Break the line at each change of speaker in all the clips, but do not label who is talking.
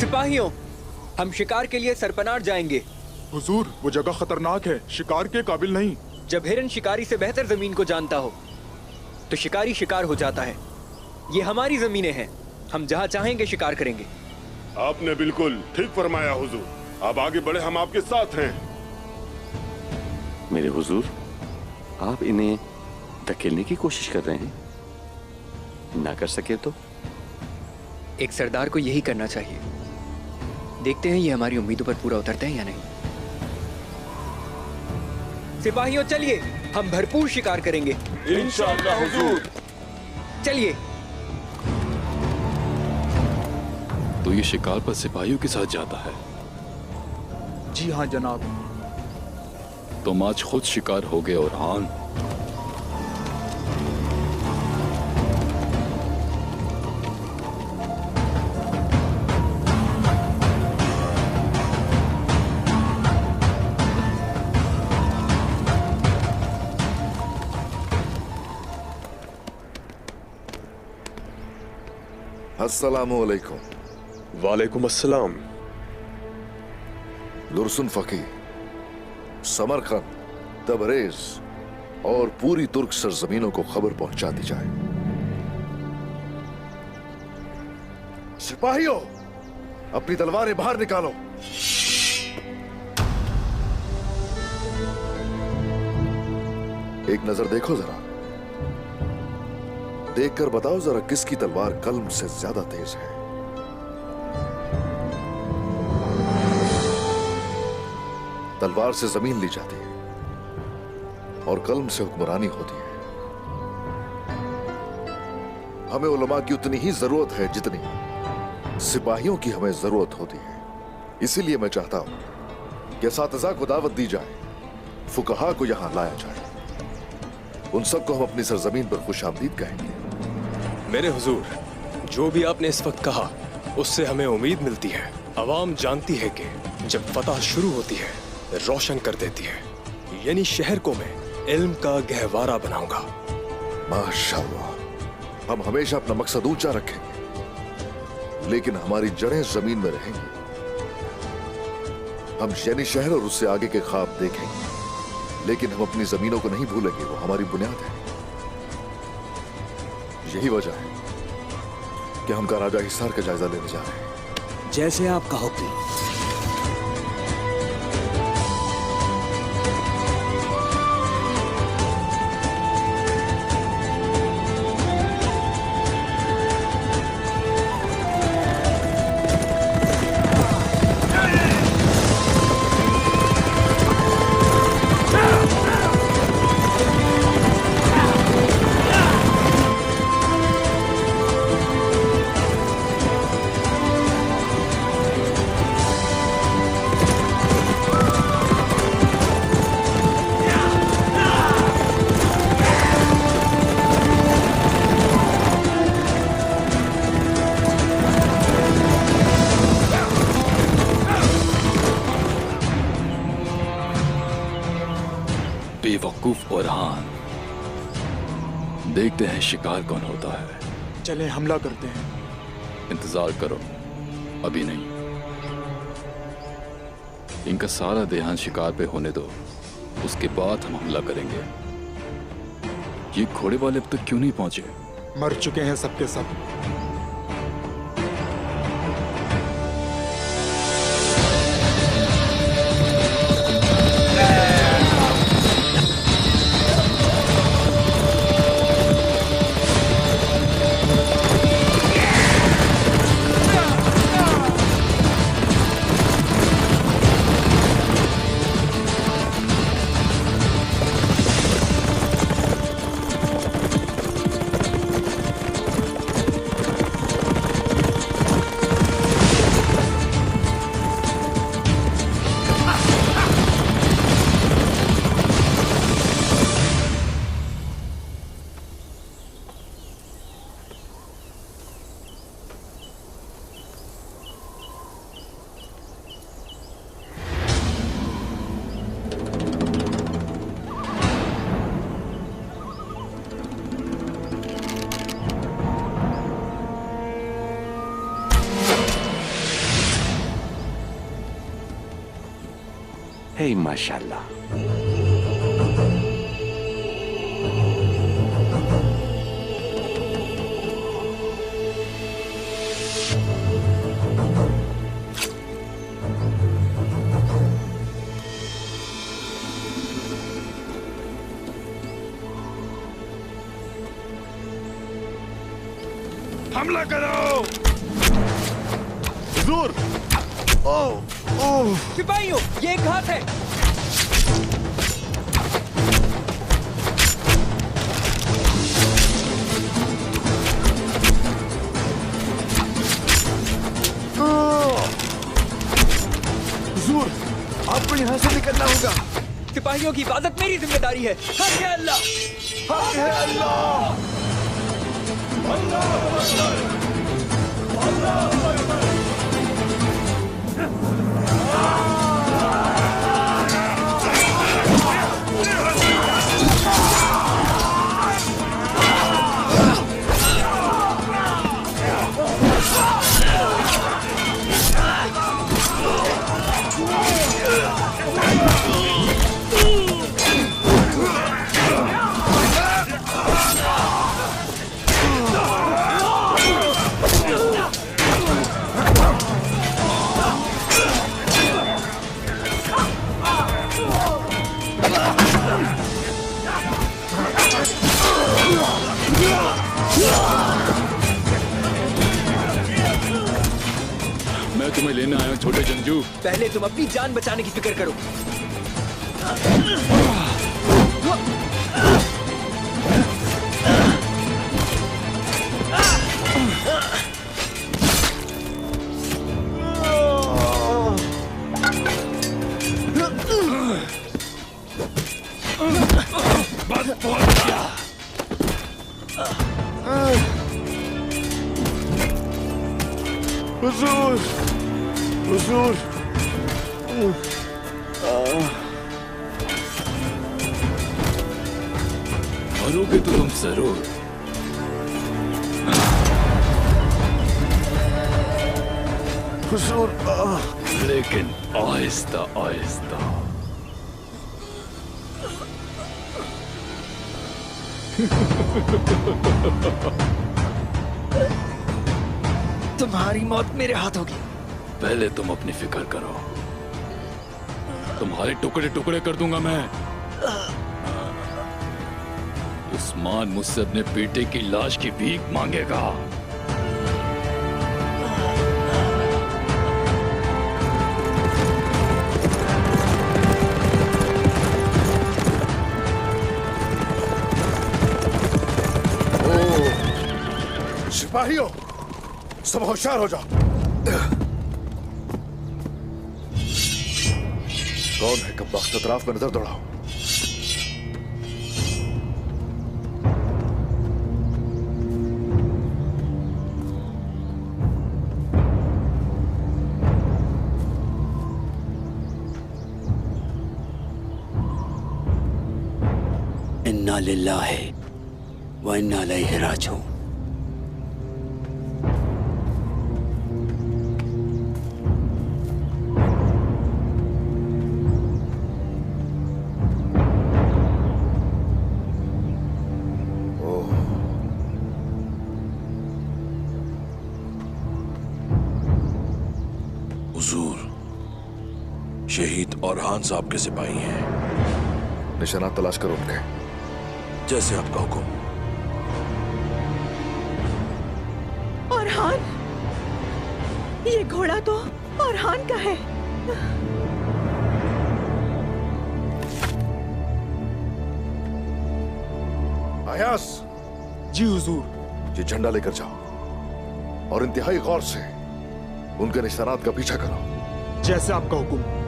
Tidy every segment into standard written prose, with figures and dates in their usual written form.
सिपाहियों, हम शिकार के लिए सरपनार जाएंगे।
हुजूर, वो जगह खतरनाक है, शिकार के काबिल नहीं।
जब हिरन शिकारी से बेहतर जमीन को जानता हो तो शिकारी शिकार हो जाता है। ये हमारी जमीनें हैं, हम जहाँ चाहेंगे शिकार करेंगे।
आपने बिल्कुल ठीक फरमाया हुजूर। आप आगे बढ़े, हम आपके साथ हैं।
मेरे हुजूर, आप इन्हें धकेलने की कोशिश कर रहे हैं, ना कर सके तो?
एक सरदार को यही करना चाहिए। देखते हैं ये हमारी उम्मीदों पर पूरा उतरते हैं या नहीं। सिपाहियों चलिए, हम भरपूर शिकार करेंगे।
इंशाअल्लाह हुजूर।
चलिए।
तो ये शिकार पर सिपाहियों के साथ जाता है?
जी हाँ जनाब।
तुम आज खुद शिकार हो गए ओरहान।
अस्सलामुअलैकुम।
वालेकुम अस्सलाम।
दुरसुन फकी, समरकंद, तबरेज और पूरी तुर्क सरजमीनों को खबर पहुंचा दी जाए। सिपाहियों, अपनी तलवारें बाहर निकालो। एक नजर देखो जरा, देखकर बताओ जरा किसकी तलवार कल्म से ज्यादा तेज है। तलवार से जमीन ली जाती है और कल्म से हुक्मरानी होती है। हमें उलमा की उतनी ही जरूरत है जितनी सिपाहियों की हमें जरूरत होती है। इसीलिए मैं चाहता हूं कि असातिज़ा को दावत दी जाए, फुकहा को यहां लाया जाए। उन सबको हम अपनी सरजमीन पर खुशामदीद कहेंगे।
मेरे हुजूर, जो भी आपने इस वक्त कहा उससे हमें उम्मीद मिलती है। अवाम जानती है कि जब फतह शुरू होती है रोशन कर देती है। यानी शहर को मैं इल्म का गहवारा बनाऊंगा।
माशाअल्लाह, हम हमेशा अपना मकसद ऊंचा रखेंगे, लेकिन हमारी जड़ें जमीन में रहेंगी। हम यानी शहर और उससे आगे के ख्वाब देखेंगे, लेकिन हम अपनी जमीनों को नहीं भूलेंगे, वो हमारी बुनियाद है। यही वजह है कि हम राजा हिसार का जायजा लेने जा रहे हैं।
जैसे आपका हुक्म।
बेवकूफ ओरहान, देखते हैं शिकार कौन होता है।
चले हमला करते हैं।
इंतजार करो, अभी नहीं। इनका सारा ध्यान शिकार पे होने दो, उसके बाद हम हमला करेंगे। ये घोड़े वाले अब तक क्यों नहीं पहुंचे?
मर चुके हैं सबके सब।
हे माशाल्लाह।
हमला करो।
हुजूर!
सिपाहियों, ये एक घात है।
हुजूर, आपको यहाँ से निकलना होगा।
सिपाहियों की हिफाजत मेरी जिम्मेदारी है। हक है अल्लाह।
हक है अल्लाह।
मैं तुम्हें लेने आया हूँ छोटे जंजू।
पहले तुम अपनी जान बचाने की फिक्र करो।
हुजूर! हुजूर!
मरोगे तो तुम जरूर।
हुजूर!
लेकिन आहिस्ता आहिस्ता।
तुम्हारी मौत मेरे हाथ होगी।
पहले तुम अपनी फिक्र करो, तुम्हारे टुकड़े टुकड़े कर दूंगा मैं। उस्मान मुझसे अपने बेटे की लाश की भीख मांगेगा।
सिपाहियों, सब होशियार हो जाओ। कौन है कब वक्त? अतराफ में नजर दौड़ाओ।
इन्ना लिल्लाहि व इन्ना इलैहि राजिऊन।
हुजूर, शहीद औरहान साहब के सिपाही हैं।
निशानात तलाश करो उनके।
जैसे आपका हुक्म।
औरहान, ये घोड़ा तो औरहान का है।
अयास!
जी हुजूर।
ये झंडा लेकर जाओ और इंतहाई गौर से उनके निशानात का पीछा करो।
जैसे आपका हुक्म।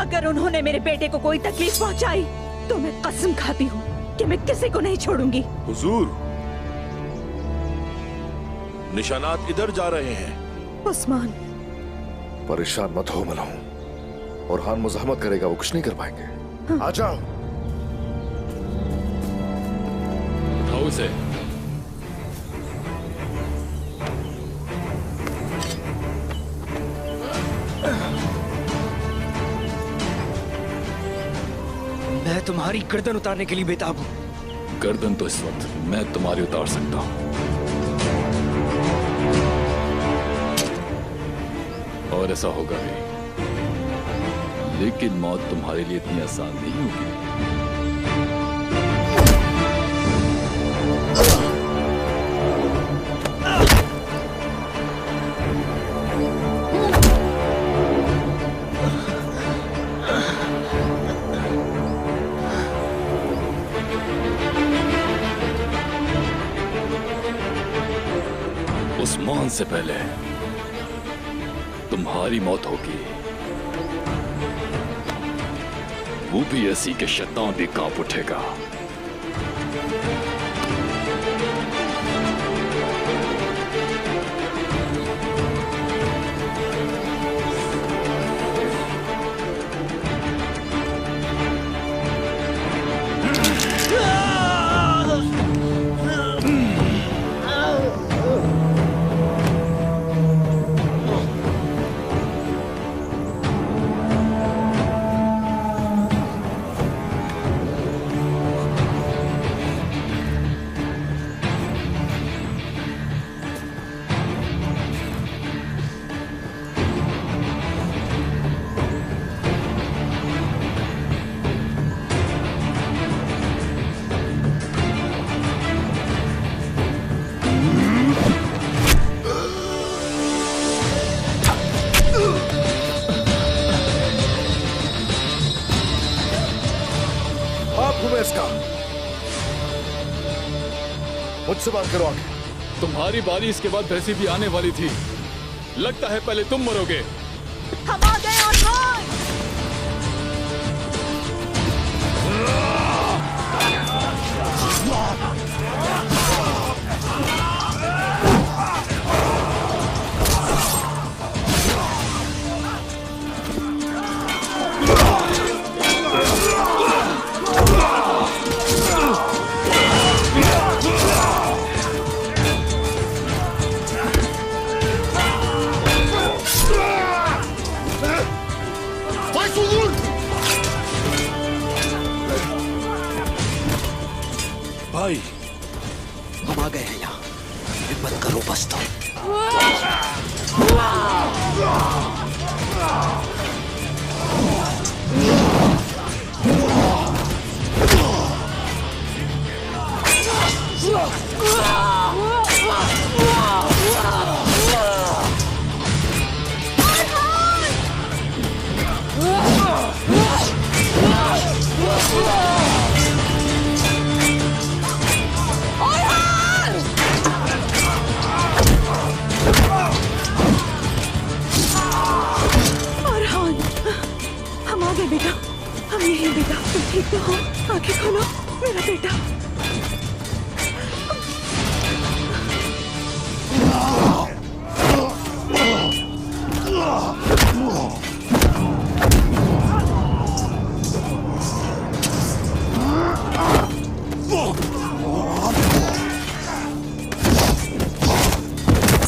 अगर उन्होंने मेरे बेटे को कोई तकलीफ पहुंचाई तो मैं कसम खाती हूँ कि मैं किसी को नहीं छोड़ूंगी।
हुजूर, निशानात इधर जा रहे हैं।
उस्मान,
परेशान मत हो मलहूम। औरहान मुज़ाहमत करेगा, वो कुछ नहीं कर पाएंगे। आ जाओ।
उठाओ उसे।
तुम्हारी गर्दन उतारने के लिए बेताब हूं।
गर्दन तो इस वक्त मैं तुम्हारी उतार सकता हूं, और ऐसा होगा भी, लेकिन मौत तुम्हारे लिए इतनी आसान नहीं होगी। उस्मान से पहले तुम्हारी मौत होगी, वो भी ऐसी के शैतान भी कांप उठेगा।
इसका मुझसे बात करो आगे।
तुम्हारी बारी इसके बाद वैसी भी आने वाली थी, लगता है पहले तुम मरोगे।
हम आ गए अरहान।
भाई
हम आ गए हैं यहाँ, हिम्मत करो बस तो।
बेटा, हम यही बेटा, तुम ठीक तो हो? आंखें खोलो मेरा बेटा।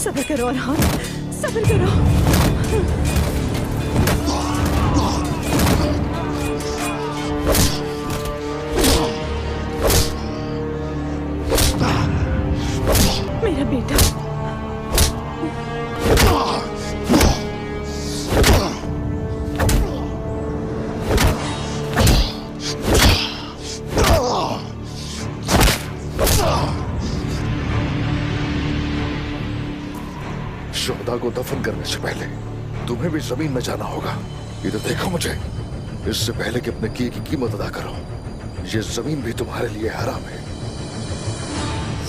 सब्र करो अरहान, सब्र करो। मेरा बेटा,
शुहदा को दफन करने से पहले तुम्हें भी जमीन में जाना होगा। इधर देखो मुझे, इससे पहले कि अपने किए की कीमत अदा करो, ये जमीन भी तुम्हारे लिए हराम है।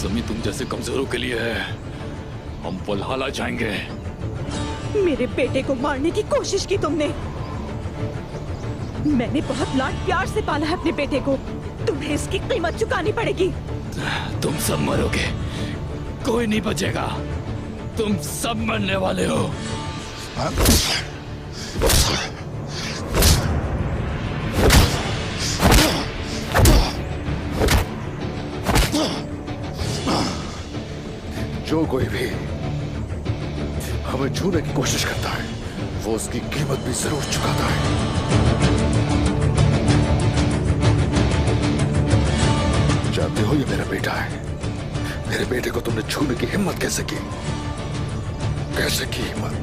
जमीन तुम जैसे कमजोरों के लिए है, हम वल्हला जाएंगे।
मेरे बेटे को मारने की कोशिश की तुमने। मैंने बहुत लाड प्यार से पाला है अपने बेटे को, तुम्हें इसकी कीमत चुकानी पड़ेगी।
तुम सब मरोगे, कोई नहीं बचेगा, तुम सब मरने वाले हो।
जो कोई भी हमें छूने की कोशिश करता है, वो उसकी कीमत भी जरूर चुकाता है। जानते हो ये मेरा बेटा है। मेरे बेटे को तुमने छूने की हिम्मत कैसे की? कैसे की हिम्मत?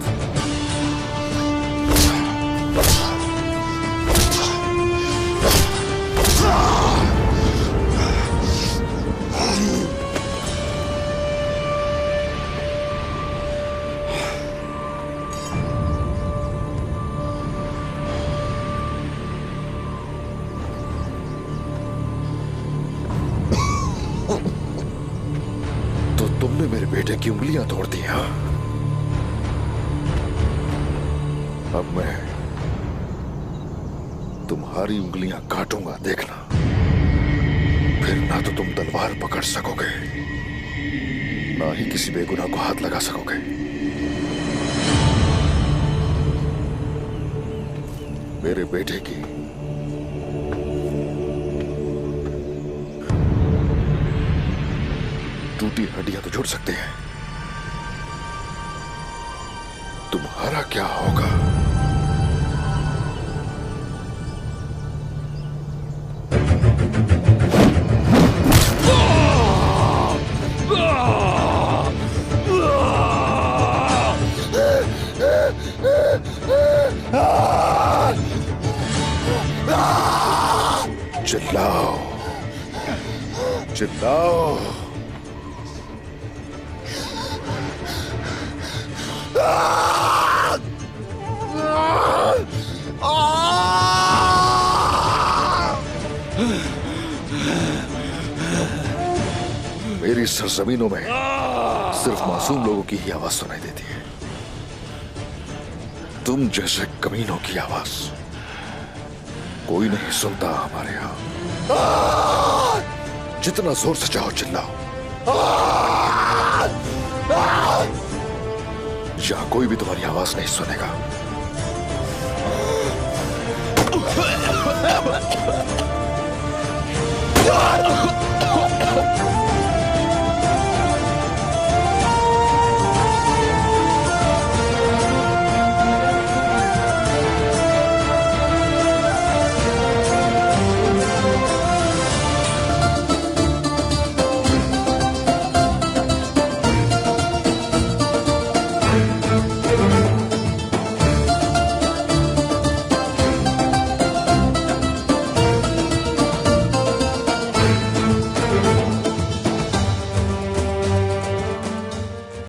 तो तुमने मेरे बेटे की उंगलियां तोड़ दी, हाँ? अब मैं तुम्हारी उंगलियां काटूंगा, देखना। फिर ना तो तुम तलवार पकड़ सकोगे, ना ही किसी बेगुनाह को हाथ लगा सकोगे। मेरे बेटे की टूटी हड्डियां तो जुड़ सकती हैं, तुम्हारा क्या होगा? चिल्लाओ, चिल्लाओ। मेरी सरजमीनों में सिर्फ मासूम लोगों की ही आवाज सुनाई देती है। तुम जैसे कमीनों की आवाज कोई नहीं सुनता हमारे यहां। जितना जोर से चाहो चिल्लाओ, यहां कोई भी तुम्हारी आवाज नहीं सुनेगा।